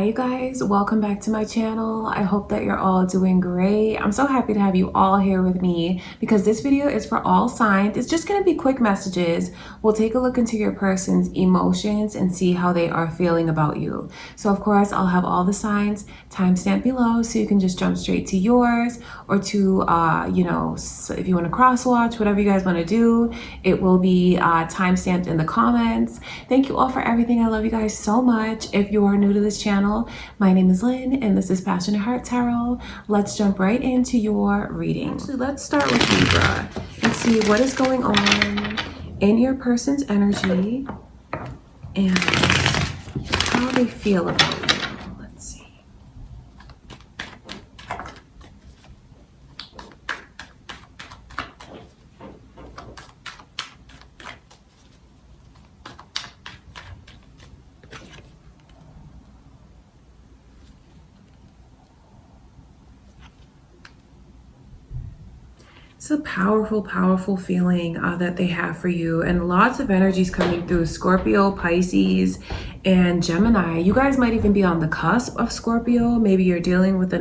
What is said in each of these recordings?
Hi you guys, welcome back to my channel. I hope that you're all doing great. I'm so happy to have you all here with me because this video is for all signs. It's just going to be quick messages. We'll take a look into your person's emotions and see how they are feeling about you. So of course, I'll have all the signs timestamped below so you can just jump straight to yours or to, so if you want to cross watch, whatever you guys want to do, it will be timestamped in the comments. Thank you all for everything. I love you guys so much. If you are new to this channel, my name is Lynn and this is Passionate Heart Tarot. Let's jump right into your reading. So let's start with Libra and see what is going on in your person's energy and how they feel about you. Let's see. It's a powerful, powerful feeling that they have for you, and lots of energies coming through. Scorpio, Pisces, and Gemini. You guys might even be on the cusp of Scorpio. Maybe you're dealing with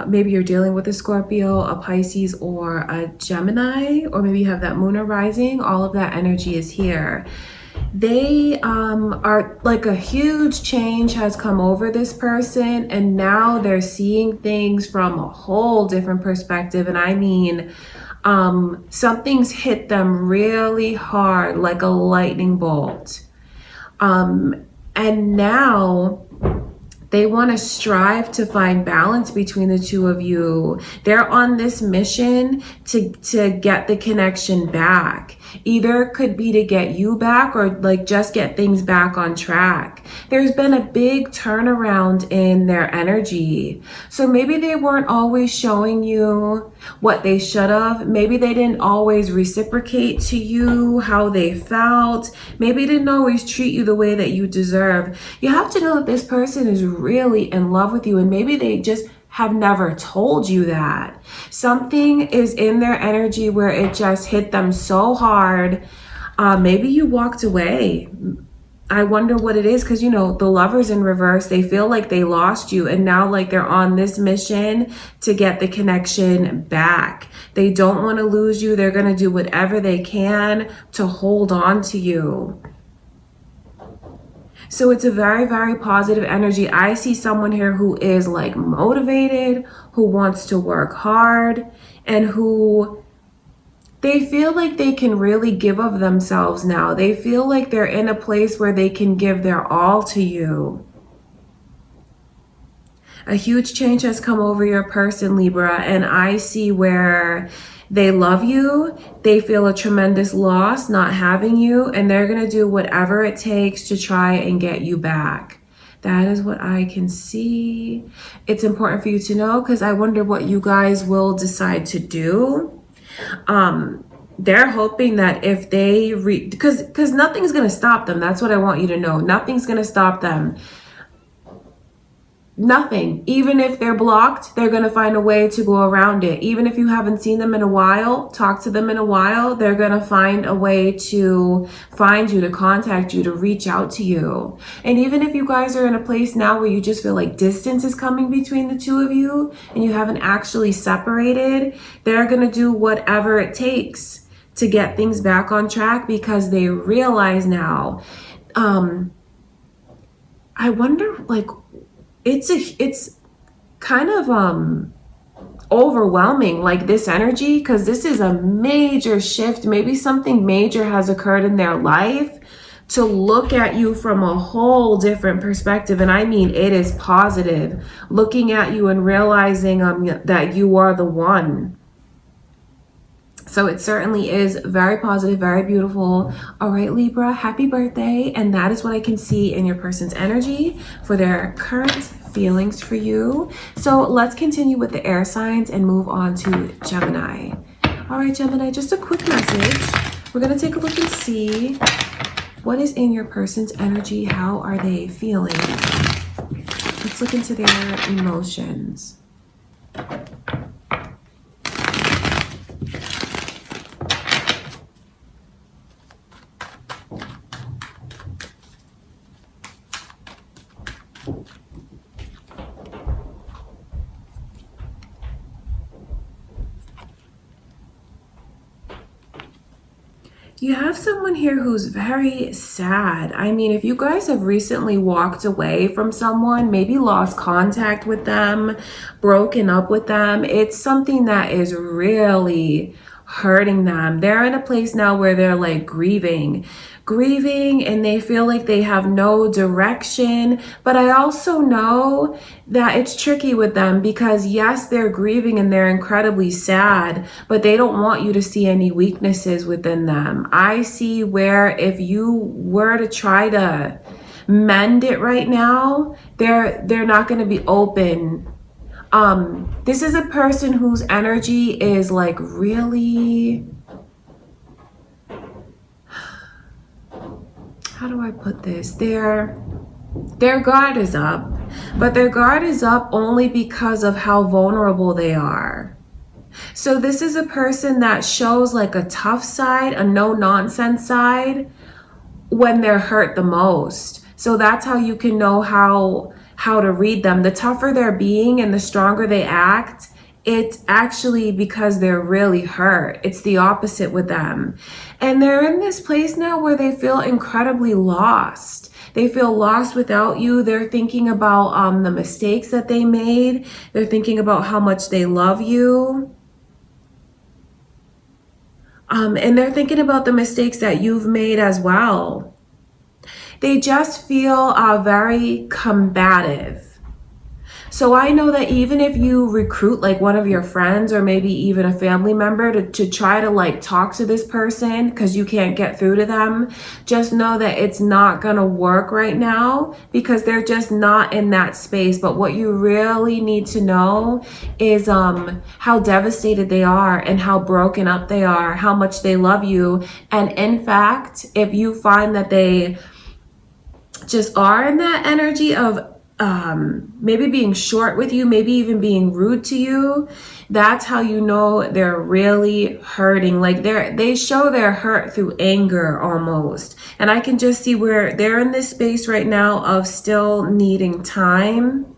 maybe you're dealing with a Scorpio, a Pisces, or a Gemini, or maybe you have that moon or rising. All of that energy is here. They are like a huge change has come over this person, and now they're seeing things from a whole different perspective. And I mean, something's hit them really hard, like a lightning bolt. And now they want to strive to find balance between the two of you. They're on this mission to get the connection back. Either it could be to get you back or like just get things back on track. There's been a big turnaround in their energy. So maybe they weren't always showing you what they should have. Maybe they didn't always reciprocate to you how they felt. Maybe they didn't always treat you the way that you deserve. You have to know that this person is really in love with you, and maybe they just have never told you that. Something is in their energy where it just hit them so hard. Maybe you walked away. I wonder what it is, because you know the Lovers in reverse, they feel like they lost you, and now like they're on this mission to get the connection back. They don't want to lose you. They're going to do whatever they can to hold on to you. So it's a very, very positive energy. I see someone here who is like motivated, who wants to work hard, and who they feel like they can really give of themselves now. They feel like they're in a place where they can give their all to you. A huge change has come over your person, Libra, and I see where they love you, they feel a tremendous loss not having you, and they're going to do whatever it takes to try and get you back. That is what I can see. It's important for you to know, because I wonder what you guys will decide to do. They're hoping that if they because nothing's going to stop them. That's what I want you to know. Nothing's going to stop them. Nothing. Even if they're blocked, they're going to find a way to go around it. Even if you haven't seen them in a while, talk to them in a while, they're going to find a way to find you, to contact you, to reach out to you. And even if you guys are in a place now where you just feel like distance is coming between the two of you and you haven't actually separated, they're going to do whatever it takes to get things back on track, because they realize now, I wonder, like, it's kind of overwhelming, like this energy, because this is a major shift. Maybe something major has occurred in their life to look at you from a whole different perspective. And I mean, it is positive, looking at you and realizing that you are the one. So it certainly is very positive, very beautiful. All right, Libra, happy birthday. And that is what I can see in your person's energy for their current feelings for you. So let's continue with the air signs and move on to Gemini. All right, Gemini, just a quick message. We're going to take a look and see what is in your person's energy. How are they feeling? Let's look into their emotions. You have someone here who's very sad. I mean, if you guys have recently walked away from someone, maybe lost contact with them, broken up with them, it's something that is really hurting them. They're in a place now where they're like grieving, and they feel like they have no direction. But I also know that it's tricky with them because yes, they're grieving and they're incredibly sad, but they don't want you to see any weaknesses within them. I see where if you were to try to mend it right now, they're not going to be open. This is a person whose energy is like really, how do I put this? Their guard is up, but their guard is up only because of how vulnerable they are. So this is a person that shows like a tough side, a no nonsense side when they're hurt the most. So that's how you can know how to read them. The tougher they're being and the stronger they act, it's actually because they're really hurt. It's the opposite with them. And they're in this place now where they feel incredibly lost. They feel lost without you. They're thinking about the mistakes that they made. They're thinking about how much they love you. And they're thinking about the mistakes that you've made as well. They just feel very combative. So I know that even if you recruit like one of your friends or maybe even a family member to try to like talk to this person because you can't get through to them, just know that it's not gonna work right now because they're just not in that space. But what you really need to know is how devastated they are and how broken up they are, how much they love you. And in fact, if you find that they just are in that energy of maybe being short with you, maybe even being rude to you, that's how you know they're really hurting. Like they show their hurt through anger almost. And I can just see where they're in this space right now of still needing time.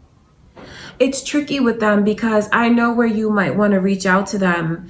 It's tricky with them because I know where you might want to reach out to them,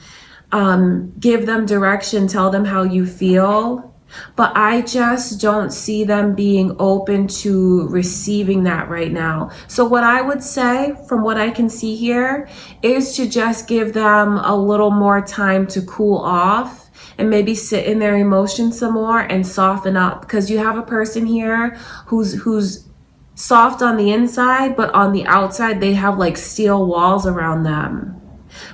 give them direction, tell them how you feel. But I just don't see them being open to receiving that right now. So what I would say from what I can see here is to just give them a little more time to cool off and maybe sit in their emotions some more and soften up, because you have a person here who's soft on the inside, but on the outside they have like steel walls around them.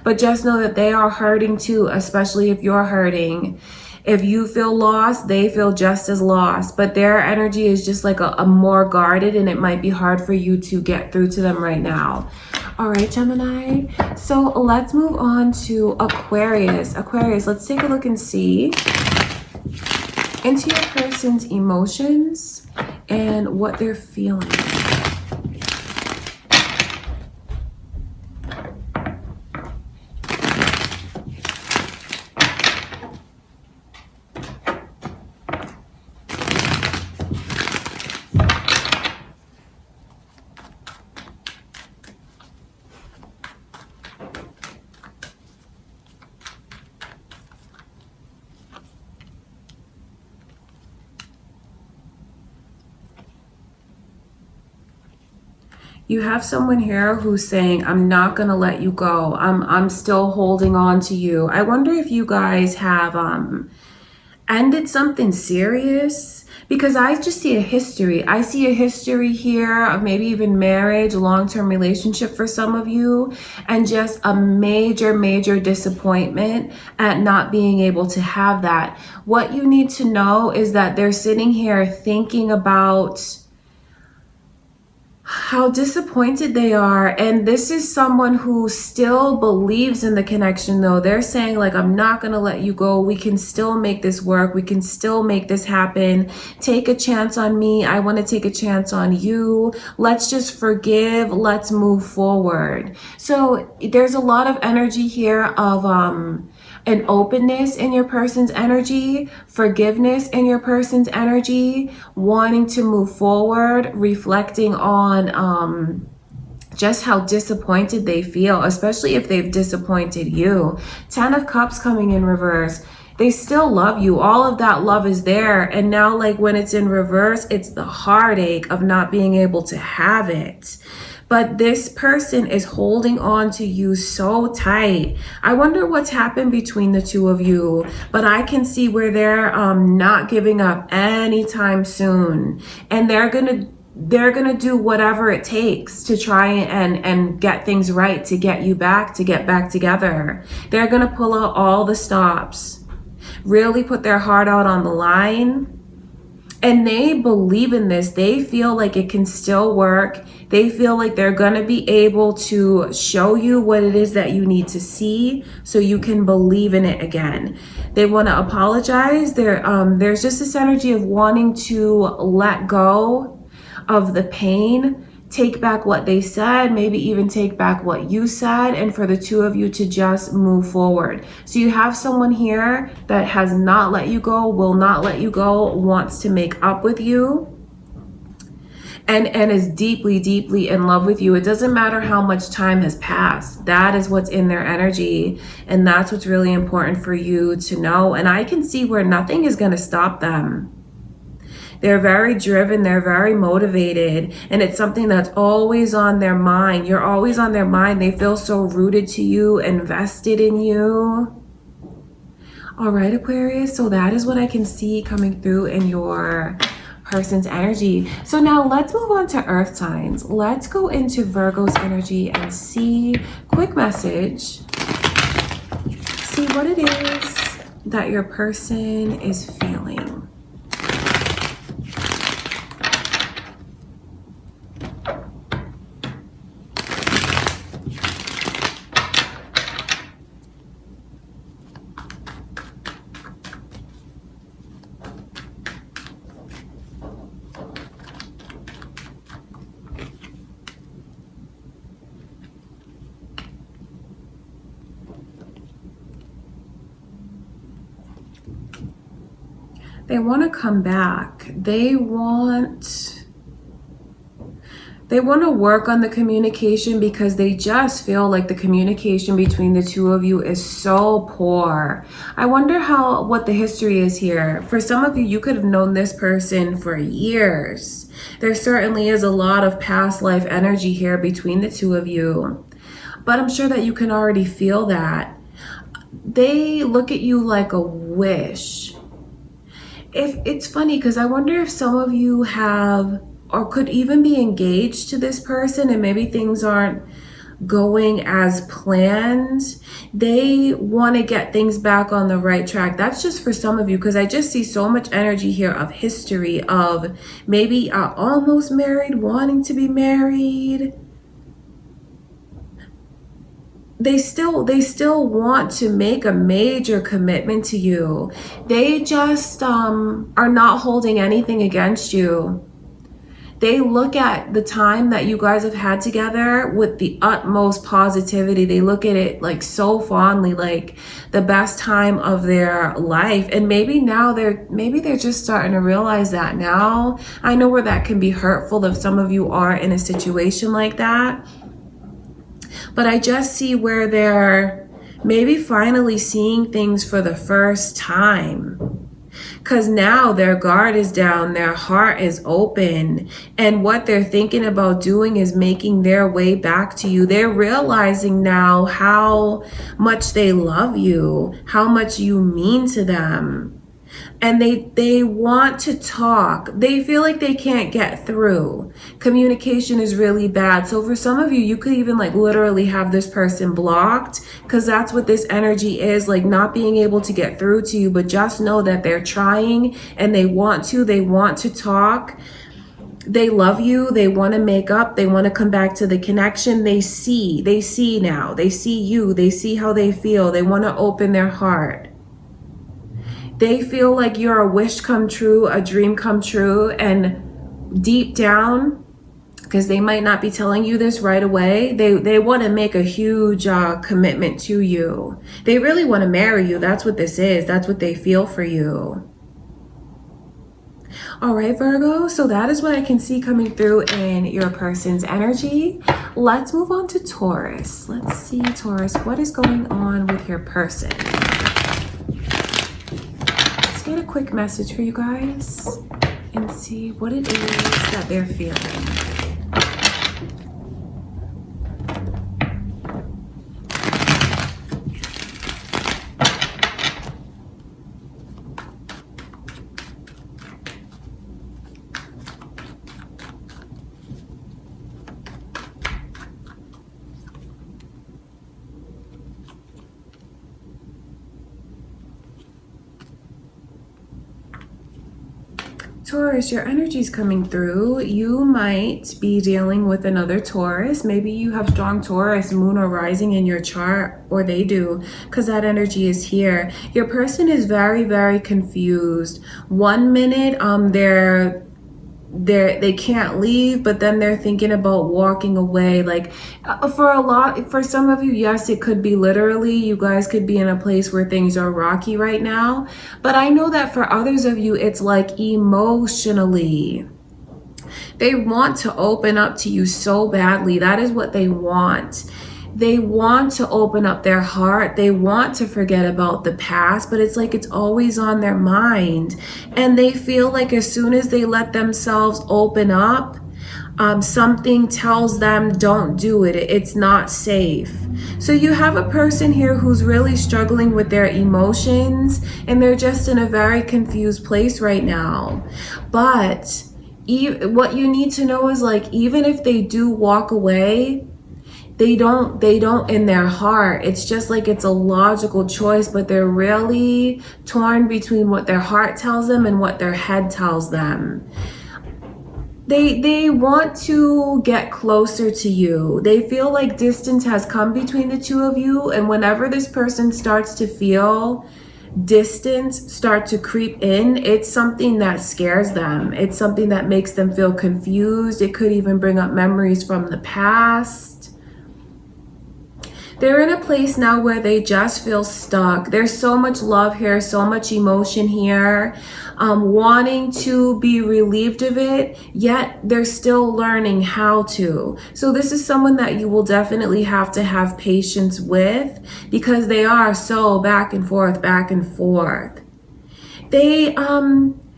But just know that they are hurting too, especially if you're hurting. If you feel lost, they feel just as lost, but their energy is just like a more guarded, and it might be hard for you to get through to them right now. All right, Gemini. So let's move on to Aquarius. Aquarius, let's take a look and see into your person's emotions and what they're feeling. You have someone here who's saying, I'm not going to let you go. I'm still holding on to you. I wonder if you guys have ended something serious, because I just see a history. I see a history here of maybe even marriage, long-term relationship for some of you, and just a major disappointment at not being able to have that. What you need to know is that they're sitting here thinking about how disappointed they are. And this is someone who still believes in the connection though. They're saying like, I'm not going to let you go. We can still make this work. We can still make this happen. Take a chance on me. I want to take a chance on you. Let's just forgive. Let's move forward. So there's a lot of energy here of an openness in your person's energy, forgiveness in your person's energy, wanting to move forward, reflecting on just how disappointed they feel, especially if they've disappointed you. 10 of Cups coming in reverse. They still love you. All of that love is there. And now, like, when it's in reverse, it's the heartache of not being able to have it. But this person is holding on to you so tight. I wonder what's happened between the two of you, but I can see where they're not giving up anytime soon. And they're gonna do whatever it takes to try and get things right, to get you back, to get back together. They're gonna pull out all the stops, really put their heart out on the line. And they believe in this. They feel like it can still work. They feel like they're gonna be able to show you what it is that you need to see so you can believe in it again. They wanna apologize. There's just this energy of wanting to let go of the pain, take back what they said, maybe even take back what you said, and for the two of you to just move forward. So you have someone here that has not let you go, will not let you go, wants to make up with you, and is deeply, deeply in love with you. It doesn't matter how much time has passed. That is what's in their energy, and that's what's really important for you to know. And I can see where nothing is going to stop them. They're very driven, they're very motivated, and it's something that's always on their mind. You're always on their mind. They feel so rooted to you, invested in you. All right, Aquarius, so that is what I can see coming through in your person's energy. So now let's move on to earth signs. Let's go into Virgo's energy and see, quick message, see what it is that your person is feeling. They want to come back. They want to work on the communication because they just feel like the communication between the two of you is so poor. I wonder what the history is here. For some of you, you could have known this person for years. There certainly is a lot of past life energy here between the two of you. But I'm sure that you can already feel that. They look at you like a wish. If it's funny, because I wonder if some of you have or could even be engaged to this person and maybe things aren't going as planned. They want to get things back on the right track. That's just for some of you, because I just see so much energy here of history, of maybe almost married, wanting to be married. They still want to make a major commitment to you. They just are not holding anything against you. They look at the time that you guys have had together with the utmost positivity. They look at it like so fondly, like the best time of their life. And maybe now they're just starting to realize that now. I know where that can be hurtful if some of you are in a situation like that. But I just see where they're maybe finally seeing things for the first time. Because now their guard is down, their heart is open, and what they're thinking about doing is making their way back to you. They're realizing now how much they love you, how much you mean to them. And they want to talk. They feel like they can't get through. Communication is really bad. So for some of you, you could even like literally have this person blocked, because that's what this energy is, like not being able to get through to you. But just know that they're trying and they want to talk. They love you. They want to make up. They want to come back to the connection. They see now. They see you. They see how they feel. They want to open their heart. They feel like you're a wish come true, a dream come true, and deep down, because they might not be telling you this right away. They want to make a huge commitment to you. They really want to marry you. That's what this is. That's what they feel for you. All right, Virgo, so that is what I can see coming through in your person's energy. Let's move on to Taurus. Let's see, Taurus, what is going on with your person? Let's get a quick message for you guys and see what it is that they're feeling. Taurus, your energy is coming through. You might be dealing with another Taurus. Maybe you have strong Taurus, moon or rising in your chart, or they do, because that energy is here. Your person is very, very confused. 1 minute, they can't leave, but then they're thinking about walking away. Like for some of you, yes, it could be literally, you guys could be in a place where things are rocky right now, but I know that for others of you, it's like emotionally they want to open up to you so badly. That is what they want. They want to open up their heart. They want to forget about the past, but it's like it's always on their mind. And they feel like as soon as they let themselves open up, something tells them don't do it. It's not safe. So you have a person here who's really struggling with their emotions, and they're just in a very confused place right now. But what you need to know is, like, even if they do walk away, they don't in their heart. It's just like it's a logical choice, but they're really torn between what their heart tells them and what their head tells them. They want to get closer to you. They feel like distance has come between the two of you, and whenever this person starts to feel distance start to creep in, it's something that scares them. It's something that makes them feel confused. It could even bring up memories from the past. They're in a place now where they just feel stuck. There's so much love here, so much emotion here, wanting to be relieved of it, yet they're still learning how to. So this is someone that you will definitely have to have patience with, because they are so back and forth, back and forth. They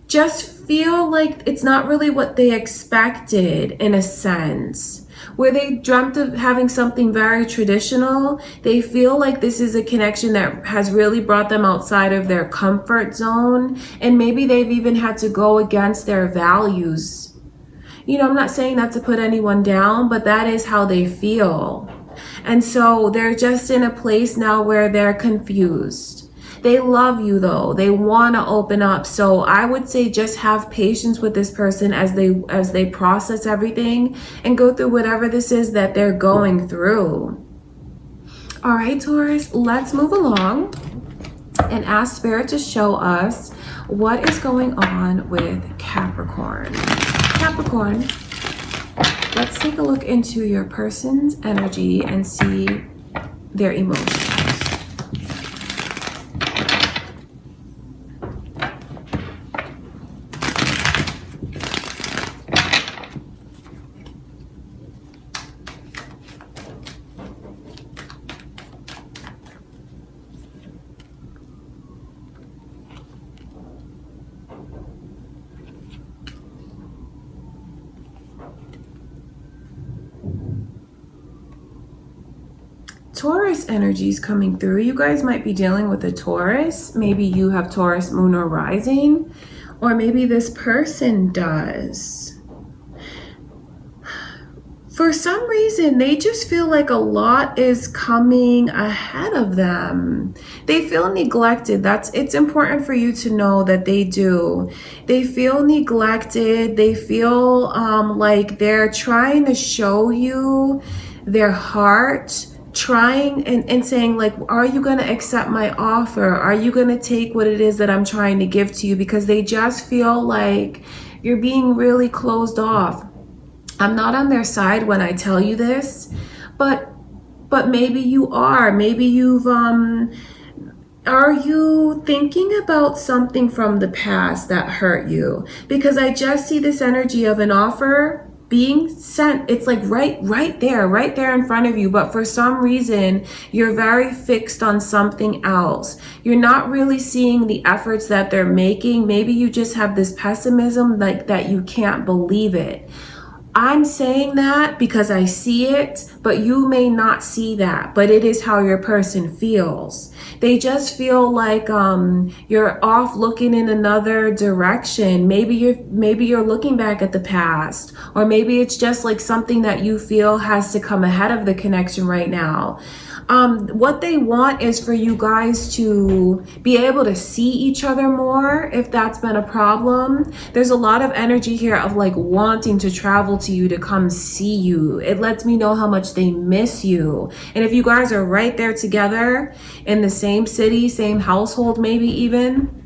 just feel like it's not really what they expected, in a sense. Where they dreamt of having something very traditional, they feel like this is a connection that has really brought them outside of their comfort zone, and maybe they've even had to go against their values. You know, I'm not saying that to put anyone down, but that is how they feel. And so they're just in a place now where they're confused. They love you though. They want to open up. So I would say just have patience with this person as they process everything and go through whatever this is that they're going through. All right, Taurus, let's move along and ask Spirit to show us what is going on with Capricorn. Capricorn, let's take a look into your person's energy and see their emotions. Taurus energy is coming through. You guys might be dealing with a Taurus. Maybe you have Taurus moon or rising, or maybe this person does. For some reason, they just feel like a lot is coming ahead of them. They feel neglected. It's important for you to know that they do. They feel neglected. They feel like they're trying to show you their heart, trying and saying, like, are you going to accept my offer? Are you going to take what it is that I'm trying to give to you? Because they just feel like you're being really closed off. I'm not on their side when I tell you this, but maybe you are. Maybe you've are you thinking about something from the past that hurt you? Because I just see this energy of an offer being sent. It's like right there in front of you. But for some reason, you're very fixed on something else. You're not really seeing the efforts that they're making. Maybe you just have this pessimism, like that you can't believe it. I'm saying that because I see it, but you may not see that, but it is how your person feels. They just feel like you're off looking in another direction. Maybe you're looking back at the past, or maybe it's just like something that you feel has to come ahead of the connection right now. What they want is for you guys to be able to see each other more, if that's been a problem. There's a lot of energy here of like wanting to travel to you to come see you. It lets me know how much they miss you. And if you guys are right there together in the same city, same household, maybe even,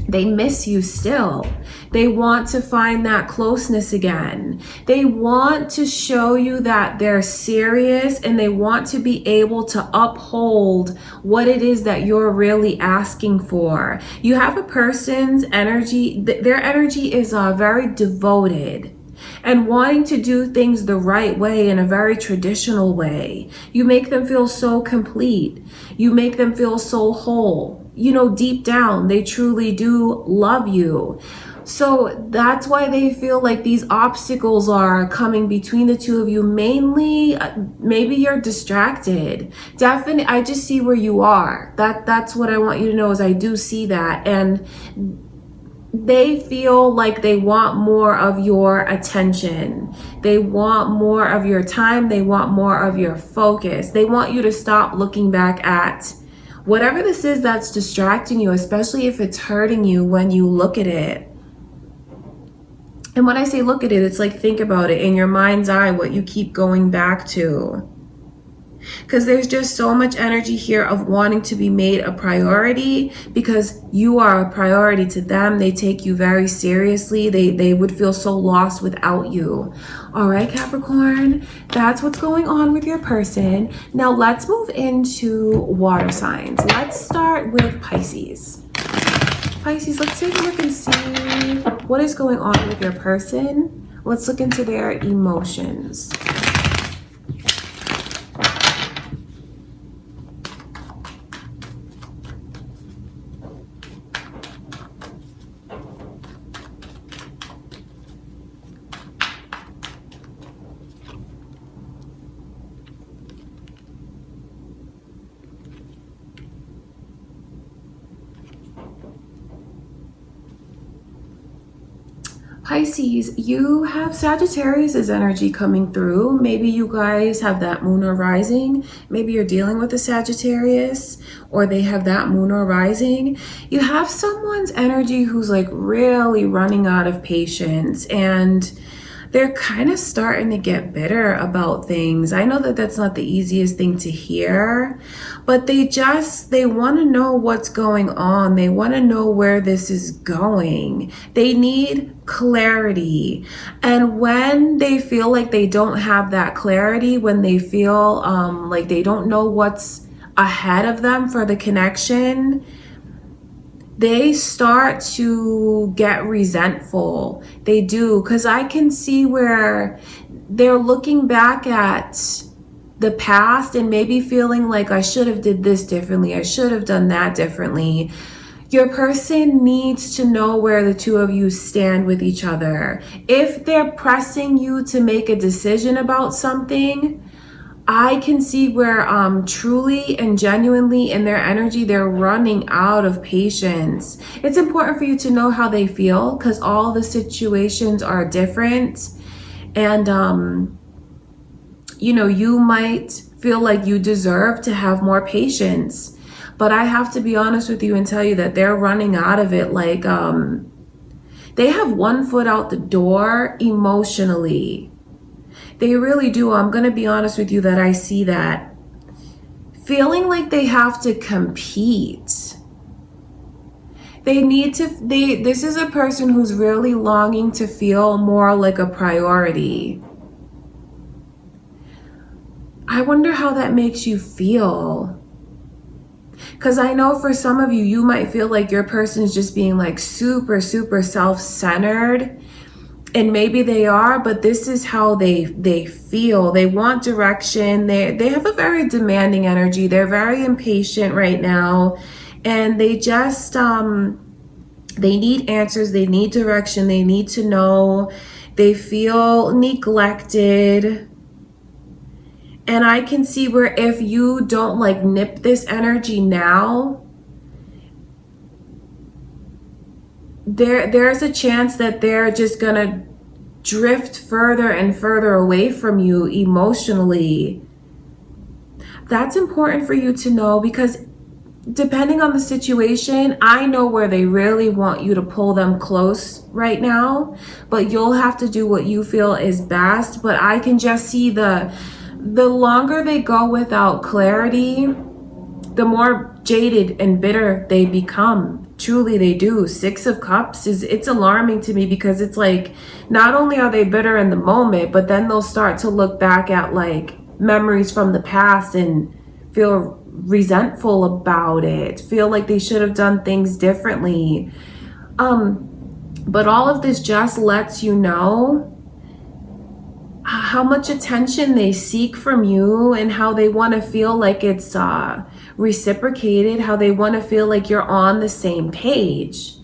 they miss you still. They want to find that closeness again. They want to show you that they're serious, and they want to be able to uphold what it is that you're really asking for. You have a person's energy, their energy is very devoted and wanting to do things the right way, in a very traditional way. You make them feel so complete. You make them feel so whole. You know, deep down, they truly do love you. So that's why they feel like these obstacles are coming between the two of you. Mainly, maybe you're distracted. Definitely, I just see where you are. That's what I want you to know, is I do see that. And they feel like they want more of your attention. They want more of your time. They want more of your focus. They want you to stop looking back at whatever this is that's distracting you, especially if it's hurting you when you look at it. And when I say look at it, it's like think about it in your mind's eye, what you keep going back to. Because there's just so much energy here of wanting to be made a priority, because you are a priority to them. They take you very seriously. They would feel so lost without you. All right, Capricorn, that's what's going on with your person. Now let's move into water signs. Let's start with Pisces. Pisces, let's take a look and see what is going on with your person. Let's look into their emotions. Pisces, you have Sagittarius's energy coming through. Maybe you guys have that moon or rising. Maybe you're dealing with a Sagittarius, or they have that moon or rising. You have someone's energy who's like really running out of patience, and they're kind of starting to get bitter about things. I know that that's not the easiest thing to hear, but they want to know what's going on. They want to know where this is going. They need clarity. And when they feel like they don't have that clarity, when they feel like they don't know what's ahead of them for the connection, they start to get resentful. They do, because I can see where they're looking back at the past and maybe feeling like I should have did this differently. I should have done that differently. Your person needs to know where the two of you stand with each other. If they're pressing you to make a decision about something, I can see where truly and genuinely in their energy, they're running out of patience. It's important for you to know how they feel, because all the situations are different. And, you know, you might feel like you deserve to have more patience. But I have to be honest with you and tell you that they're running out of it. Like, they have one foot out the door emotionally. They really do. I'm going to be honest with you that I see that. Feeling like they have to compete. This is a person who's really longing to feel more like a priority. I wonder how that makes you feel. Because I know for some of you, you might feel like your person is just being like super, super self-centered. And maybe they are, but this is how they feel. They want direction. They have a very demanding energy. They're very impatient right now. And they just, they need answers. They need direction. They need to know. They feel neglected. And I can see where if you don't like nip this energy now, there's a chance that they're just gonna drift further and further away from you emotionally. That's important for you to know, because depending on the situation, I know where they really want you to pull them close right now, but you'll have to do what you feel is best. But I can just see the longer they go without clarity, the more jaded and bitter they become. Truly they do. 6 of Cups it's alarming to me, because it's like not only are they bitter in the moment, but then they'll start to look back at like memories from the past and feel resentful about it, feel like they should have done things differently. But all of this just lets you know how much attention they seek from you, and how they want to feel like it's reciprocated, how they want to feel like you're on the same page.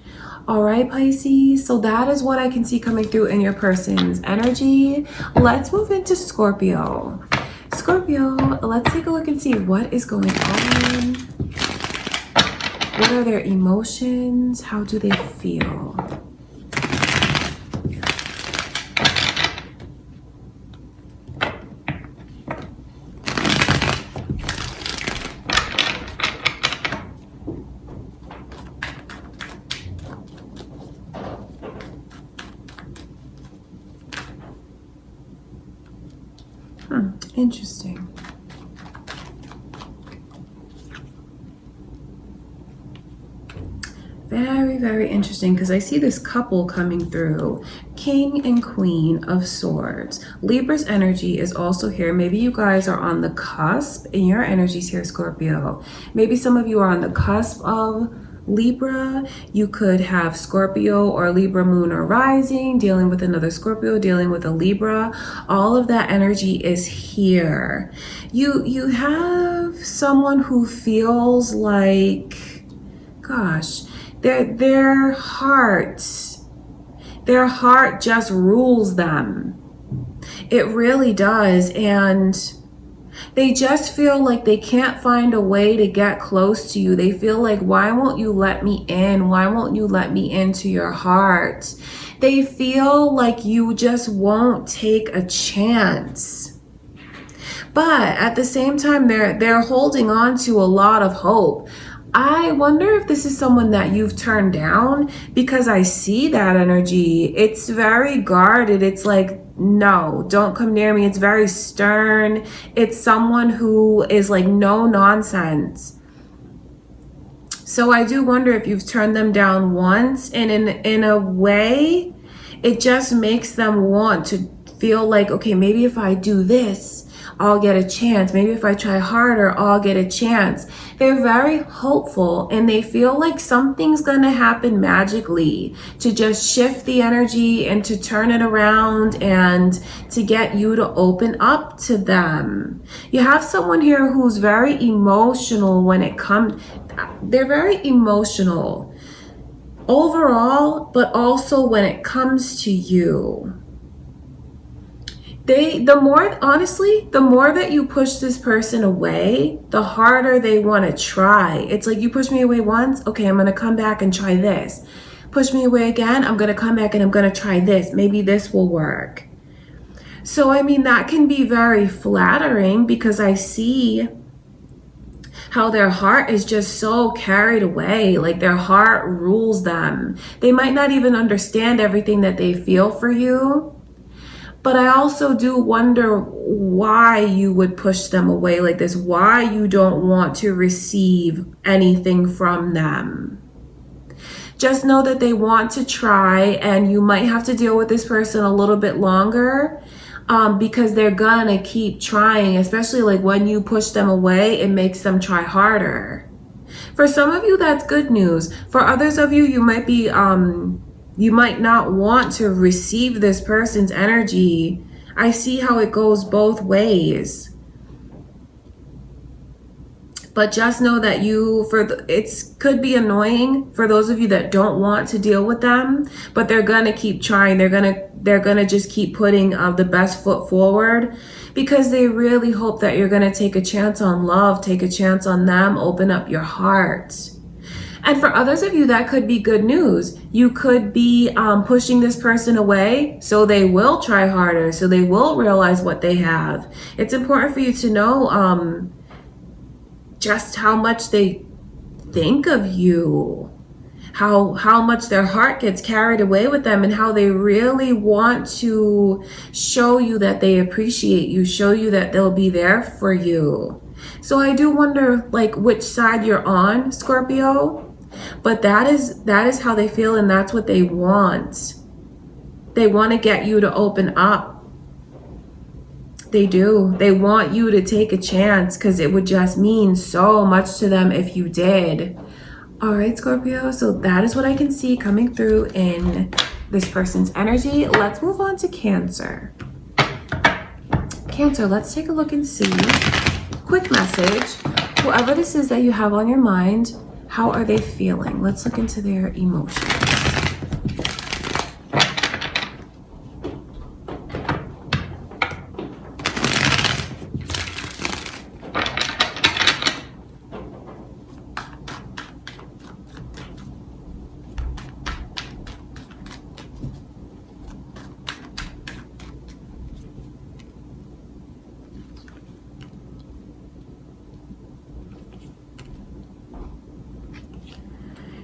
All right, Pisces, so that is what I can see coming through in your person's energy. Let's move into Scorpio. Scorpio, let's take a look and see what is going on. What are their emotions? How do they feel? Interesting. Very, very interesting, because I see this couple coming through. King and Queen of Swords. Libra's energy is also here. Maybe you guys are on the cusp, and your energy's here, Scorpio. Maybe some of you are on the cusp of Libra. You could have Scorpio or Libra moon or rising, dealing with another Scorpio, dealing with a Libra. All of that energy is here. You have someone who feels like, gosh, their heart just rules them. It really does. And they just feel like they can't find a way to get close to you. They feel like, why won't you let me in? Why won't you let me into your heart? They feel like you just won't take a chance. But at the same time, they're holding on to a lot of hope. I wonder if this is someone that you've turned down, because I see that energy. It's very guarded. It's like, no, don't come near me. It's very stern. It's someone who is like no nonsense. So I do wonder if you've turned them down once, and in a way, it just makes them want to feel like, okay, maybe if I do this, I'll get a chance. Maybe if I try harder, I'll get a chance. They're very hopeful, and they feel like something's going to happen magically to just shift the energy and to turn it around and to get you to open up to them. You have someone here who's very emotional when it comes. They're very emotional overall, but also when it comes to you. The more that you push this person away, the harder they want to try. It's like, you push me away once, okay, I'm going to come back and try this. Push me away again, I'm going to come back and I'm going to try this. Maybe this will work. So, I mean, that can be very flattering, because I see how their heart is just so carried away. Like, their heart rules them. They might not even understand everything that they feel for you. But I also do wonder why you would push them away like this, why you don't want to receive anything from them. Just know that they want to try, and you might have to deal with this person a little bit longer. because they're gonna keep trying, especially like when you push them away, it makes them try harder. For some of you, that's good news. For others of you, you might be, you might not want to receive this person's energy. I see how it goes both ways. But just know that it could be annoying for those of you that don't want to deal with them, but they're gonna keep trying. They're gonna just keep putting the best foot forward, because they really hope that you're gonna take a chance on love, take a chance on them, open up your heart. And for others of you, that could be good news. You could be pushing this person away, so they will try harder, so they will realize what they have. It's important for you to know just how much they think of you, how much their heart gets carried away with them, and how they really want to show you that they appreciate you, show you that they'll be there for you. So I do wonder like which side you're on, Scorpio, but that is how they feel, and that's what they want. They want to get you to open up. They do. They want you to take a chance, because it would just mean so much to them if you did. All right, Scorpio, so that is what I can see coming through in this person's energy. Let's move on to Cancer. Cancer, let's take a look and see. Quick message. Whoever this is that you have on your mind, how are they feeling? Let's look into their emotions.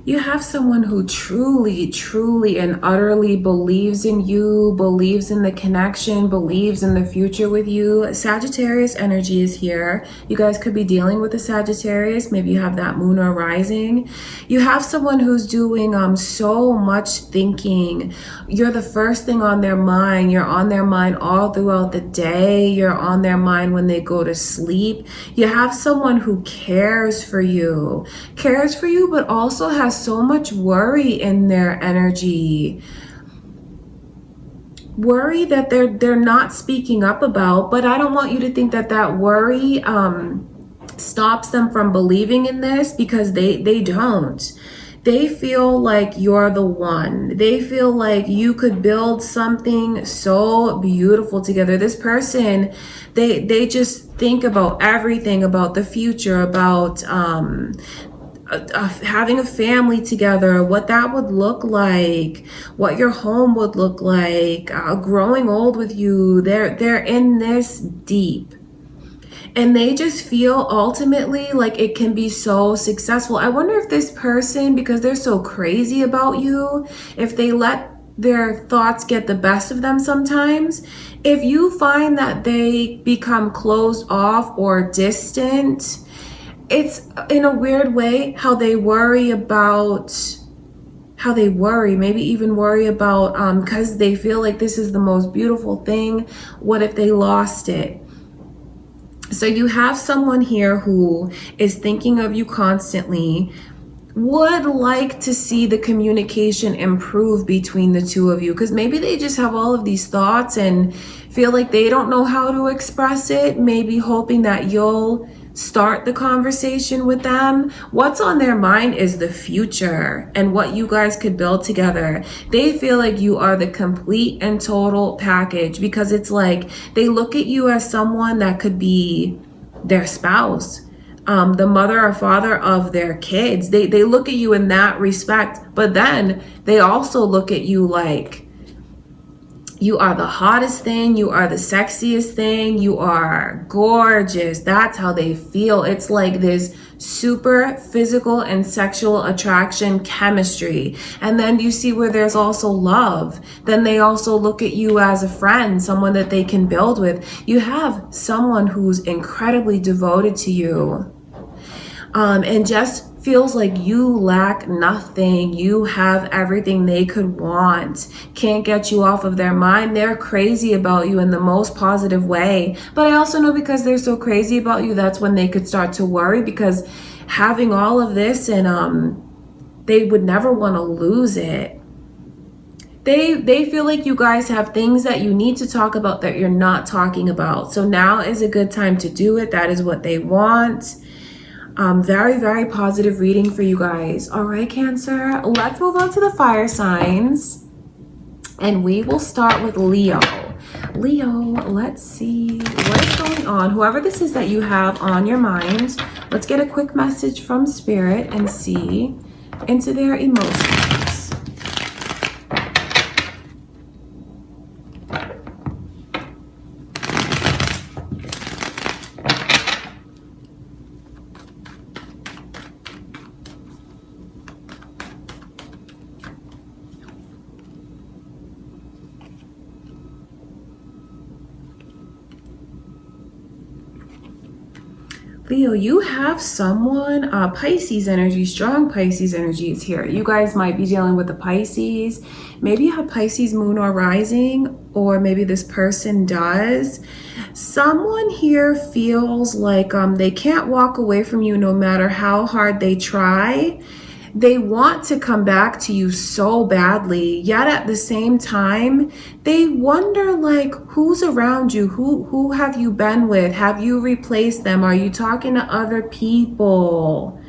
You have someone who truly, truly and utterly believes in you, believes in the connection, believes in the future with you. Sagittarius energy is here. You guys could be dealing with a Sagittarius. Maybe you have that moon or rising. You have someone who's doing so much thinking. You're the first thing on their mind. You're on their mind all throughout the day. You're on their mind when they go to sleep. You have someone who cares for you, but also has so much worry in their energy. Worry that they're not speaking up about, but I don't want you to think that that worry stops them from believing in this, because they don't. They feel like you're the one. They feel like you could build something so beautiful together. This person, they just think about everything, about the future, about having a family together, what that would look like, what your home would look like, growing old with you. They're in this deep, and they just feel ultimately like it can be so successful. I wonder if this person, because they're so crazy about you, if they let their thoughts get the best of them sometimes, if you find that they become closed off or distant, it's in a weird way how they worry, maybe even worry about, because they feel like this is the most beautiful thing. What if they lost it? So you have someone here who is thinking of you constantly, would like to see the communication improve between the two of you, because maybe they just have all of these thoughts and feel like they don't know how to express it, maybe hoping that you'll start the conversation with them. What's on their mind is the future and what you guys could build together. They feel like you are the complete and total package, because it's like they look at you as someone that could be their spouse, the mother or father of their kids. They look at you in that respect, but then they also look at you like you are the hottest thing, you are the sexiest thing, you are gorgeous. That's how they feel. It's like this super physical and sexual attraction chemistry. And then you see where there's also love. Then they also look at you as a friend, someone that they can build with. You have someone who's incredibly devoted to you. And just feels like you lack nothing. You have everything they could want. Can't get you off of their mind. They're crazy about you in the most positive way. But I also know because they're so crazy about you, that's when they could start to worry, because having all of this, and they would never want to lose it. They feel like you guys have things that you need to talk about that you're not talking about. So now is a good time to do it. That is what they want. Very, very positive reading for you guys. All right, Cancer, let's move on to the fire signs. And we will start with Leo. Leo, let's see what is going on. Whoever this is that you have on your mind, let's get a quick message from Spirit and see into their emotions. Leo, you have someone, Pisces energy, strong Pisces energy is here. You guys might be dealing with the Pisces. Maybe you have Pisces moon or rising, or maybe this person does. Someone here feels like they can't walk away from you no matter how hard they try. They want to come back to you so badly, yet at the same time, they wonder, like, who's around you? Who have you been with? Have you replaced them? Are you talking to other people?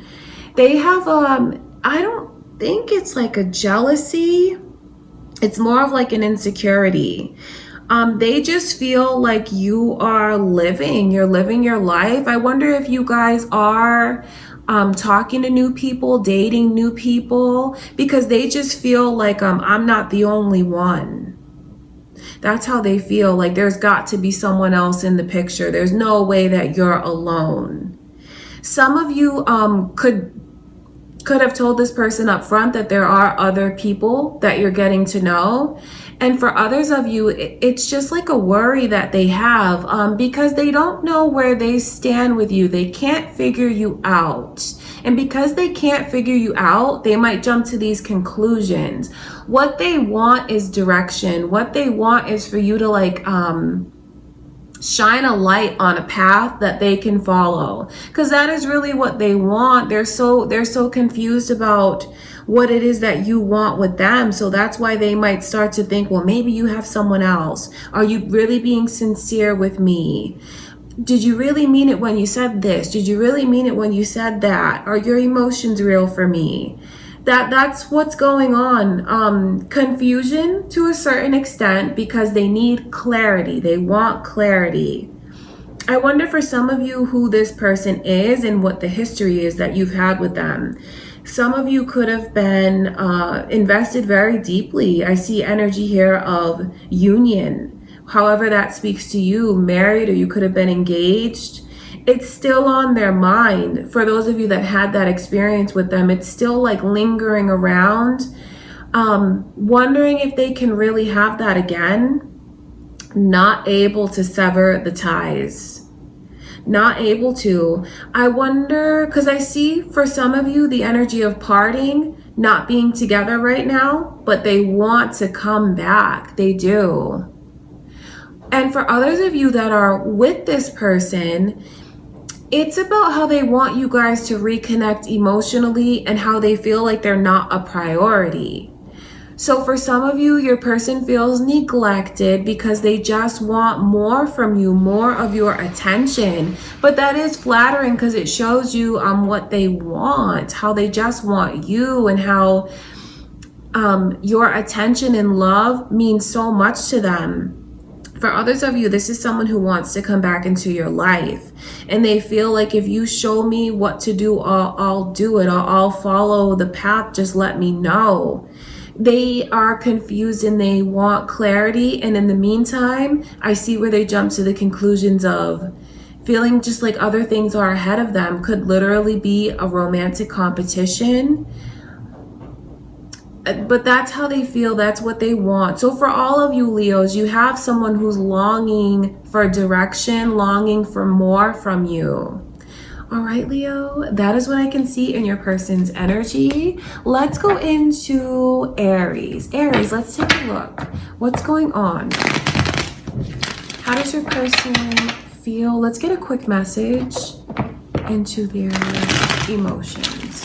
They have, I don't think it's like a jealousy. It's more of like an insecurity. They just feel like you're living your life. I wonder if you guys are talking to new people, dating new people, because they just feel like I'm not the only one. That's how they feel. Like there's got to be someone else in the picture. There's no way that you're alone. Some of you could have told this person up front that there are other people that you're getting to know. And for others of you, it's just like a worry that they have because they don't know where they stand with you. They can't figure you out. And because they can't figure you out, they might jump to these conclusions. What they want is direction. What they want is for you to like shine a light on a path that they can follow, because that is really what they want. They're so confused about what it is that you want with them. So that's why they might start to think, well, maybe you have someone else. Are you really being sincere with me? Did you really mean it when you said this? Did you really mean it when you said that? Are your emotions real for me? That's what's going on. Confusion to a certain extent, because they need clarity. They want clarity. I wonder for some of you who this person is and what the history is that you've had with them. Some of you could have been invested very deeply. I see energy here of union. However that speaks to you, married, or you could have been engaged. It's still on their mind. For those of you that had that experience with them, it's still like lingering around, wondering if they can really have that again. Not able to sever the ties. Not able to. I wonder, because I see for some of you the energy of parting, not being together right now, but they want to come back. They do. And for others of you that are with this person, it's about how they want you guys to reconnect emotionally and how they feel like they're not a priority. So for some of you, your person feels neglected because they just want more from you, more of your attention. But that is flattering because it shows you what they want, how they just want you, and how your attention and love means so much to them. For others of you, this is someone who wants to come back into your life, and they feel like if you show me what to do, I'll do it. I'll follow the path. Just let me know. They are confused and they want clarity. And in the meantime, I see where they jump to the conclusions of feeling just like other things are ahead of them. Could literally be a romantic competition. But that's how they feel. That's what they want. So for all of you Leos, you have someone who's longing for direction, longing for more from you. All right, Leo, that is what I can see in your person's energy. Let's go into Aries. Aries, let's take a look. What's going on? How does your person feel? Let's get a quick message into their emotions.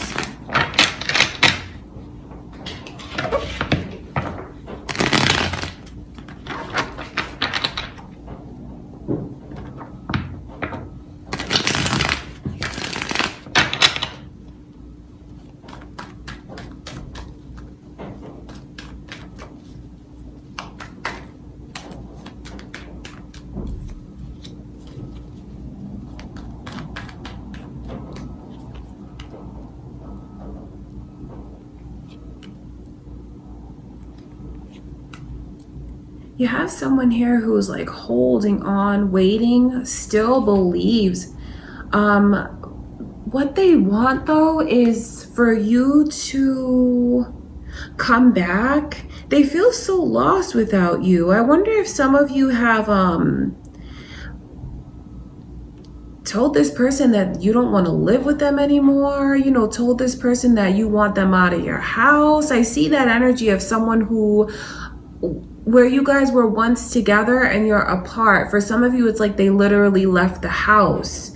You have someone here who's like holding on, waiting, still believes. What they want though is for you to come back. They feel so lost without you. I wonder if some of you have told this person that you don't want to live with them anymore, you know, told this person that you want them out of your house. I see that energy of someone who, where you guys were once together and you're apart. For some of you, it's like they literally left the house.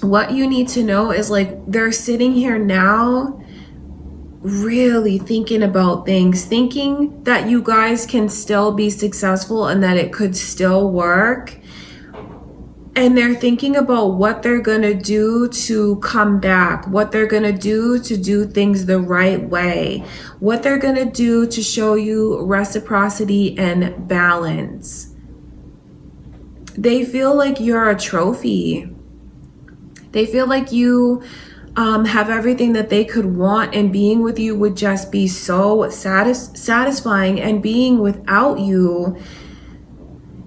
What you need to know is like they're sitting here now really thinking about things, thinking that you guys can still be successful and that it could still work. And they're thinking about what they're going to do to come back, what they're going to do things the right way, what they're going to do to show you reciprocity and balance. They feel like you're a trophy. They feel like you have everything that they could want, and being with you would just be so satisfying. And being without you,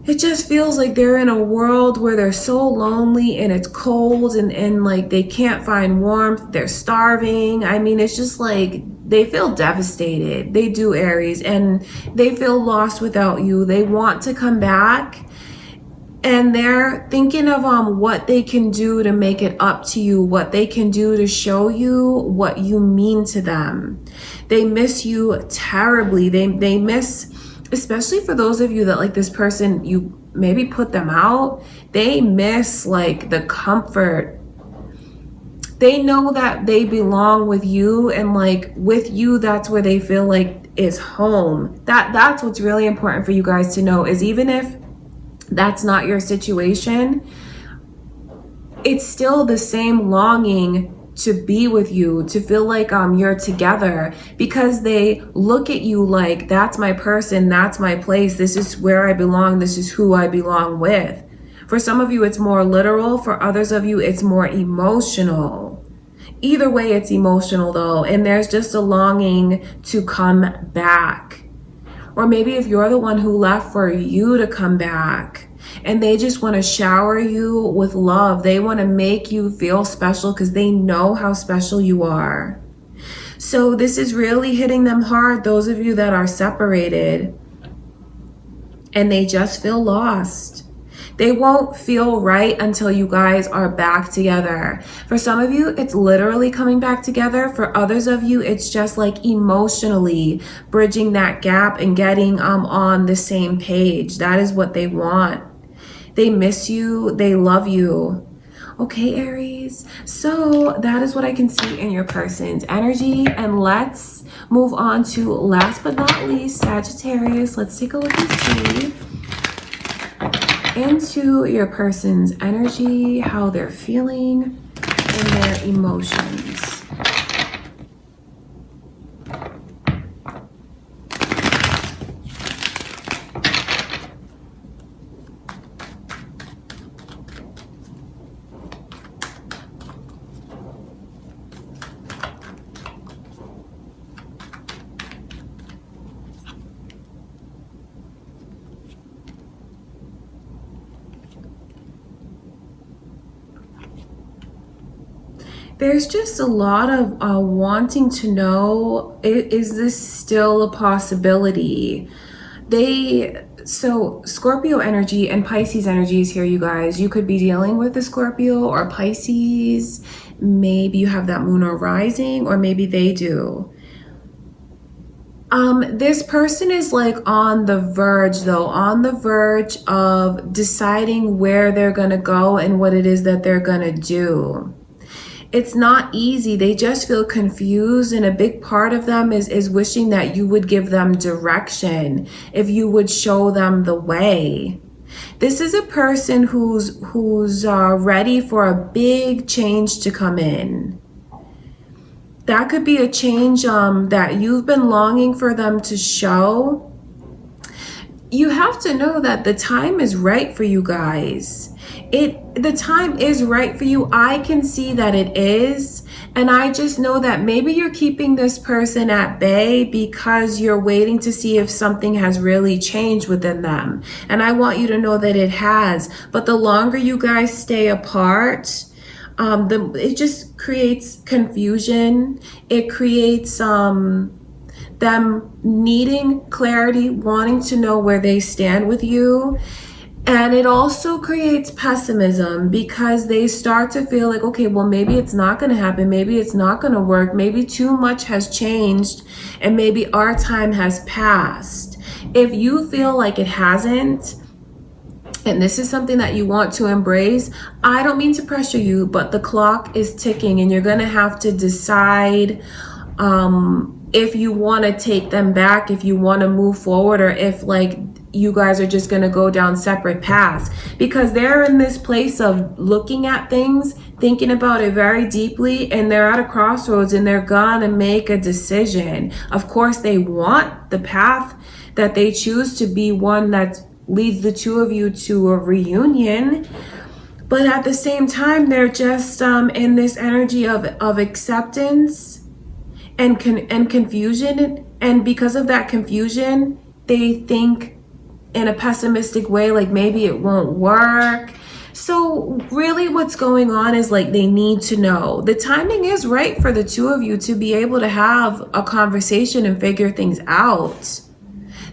it just feels like they're in a world where they're so lonely and it's cold and like they can't find warmth. They're starving. I mean, it's just like they feel devastated. They do, Aries, and they feel lost without you. They want to come back. And they're thinking of what they can do to make it up to you, what they can do to show you what you mean to them. They miss you terribly. They miss, especially for those of you that like this person, you maybe put them out. They miss like the comfort. They know that they belong with you, and like with you, that's where they feel like is home. That's what's really important for you guys to know, is even if that's not your situation, it's still the same longing to be with you, to feel like you're together, because they look at you like, that's my person, that's my place, this is where I belong, this is who I belong with. For some of you, it's more literal. For others of you, it's more emotional. Either way, it's emotional though, and there's just a longing to come back. Or maybe if you're the one who left, for you to come back, and they just want to shower you with love. They want to make you feel special because they know how special you are. So this is really hitting them hard, those of you that are separated and they just feel lost. They won't feel right until you guys are back together. For some of you, it's literally coming back together. For others of you, it's just like emotionally bridging that gap and getting on the same page. That is what they want. They miss you. They love you. Okay, Aries. So that is what I can see in your person's energy. And let's move on to, last but not least, Sagittarius. Let's take a look and see into your person's energy, how they're feeling, and their emotions. There's just a lot of wanting to know, is this still a possibility? They So Scorpio energy and Pisces energy is here, you guys. You could be dealing with a Scorpio or Pisces. Maybe you have that moon or rising, or maybe they do. This person is like on the verge though, on the verge of deciding where they're gonna go and what it is that they're gonna do. It's not easy. They just feel confused, and a big part of them is wishing that you would give them direction, if you would show them the way. This is a person who's ready for a big change to come in. That could be a change that you've been longing for them to show. You have to know that the time is right for you guys. The time is right for you. I can see that it is. And I just know that maybe you're keeping this person at bay because you're waiting to see if something has really changed within them. And I want you to know that it has. But the longer you guys stay apart, it just creates confusion. It creates them needing clarity, wanting to know where they stand with you. And it also creates pessimism because they start to feel like, okay, well, maybe it's not going to happen. Maybe it's not going to work. Maybe too much has changed and maybe our time has passed. If you feel like it hasn't, and this is something that you want to embrace, I don't mean to pressure you, but the clock is ticking and you're going to have to decide if you want to take them back, if you want to move forward, or if like you guys are just going to go down separate paths, because they're in this place of looking at things, thinking about it very deeply, and they're at a crossroads and they're gonna make a decision. Of course, they want the path that they choose to be one that leads the two of you to a reunion, but at the same time, they're just in this energy of acceptance and confusion, and because of that confusion, they think in a pessimistic way, like maybe it won't work. So really what's going on is like they need to know. The timing is right for the two of you to be able to have a conversation and figure things out.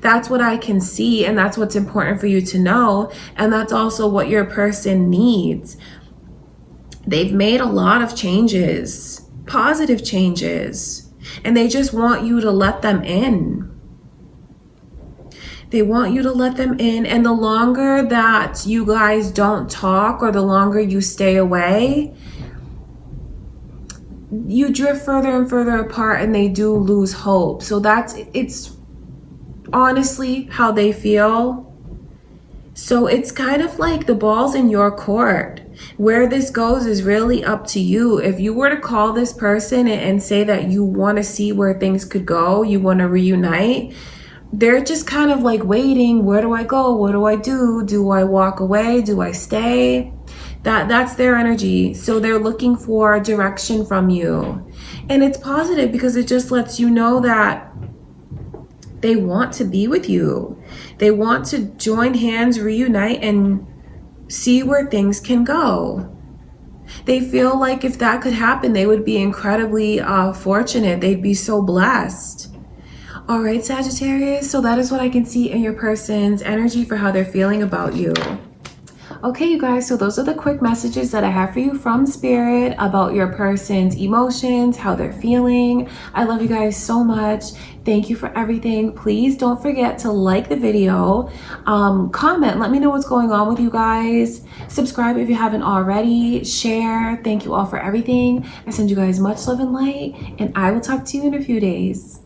That's what I can see, and that's what's important for you to know, and that's also what your person needs. They've made a lot of changes, positive changes, and they just want you to let them in. They want you to let them in, and the longer that you guys don't talk or the longer you stay away, you drift further and further apart and they do lose hope. So it's honestly how they feel. So it's kind of like the ball's in your court. Where this goes is really up to you. If you were to call this person and say that you want to see where things could go, you want to reunite, they're just kind of like waiting. Where do I go? What do I do? Do I walk away? Do I stay? That's their energy. So they're looking for direction from you. And it's positive because it just lets you know that they want to be with you. They want to join hands, reunite, and see where things can go. They feel like if that could happen, they would be incredibly fortunate. They'd be so blessed. All right, Sagittarius, so that is what I can see in your person's energy for how they're feeling about you. Okay, you guys, so those are the quick messages that I have for you from Spirit about your person's emotions, how they're feeling. I love you guys so much. Thank you for everything. Please don't forget to like the video, comment, let me know what's going on with you guys. Subscribe if you haven't already. Share. Thank you all for everything. I send you guys much love and light, and I will talk to you in a few days.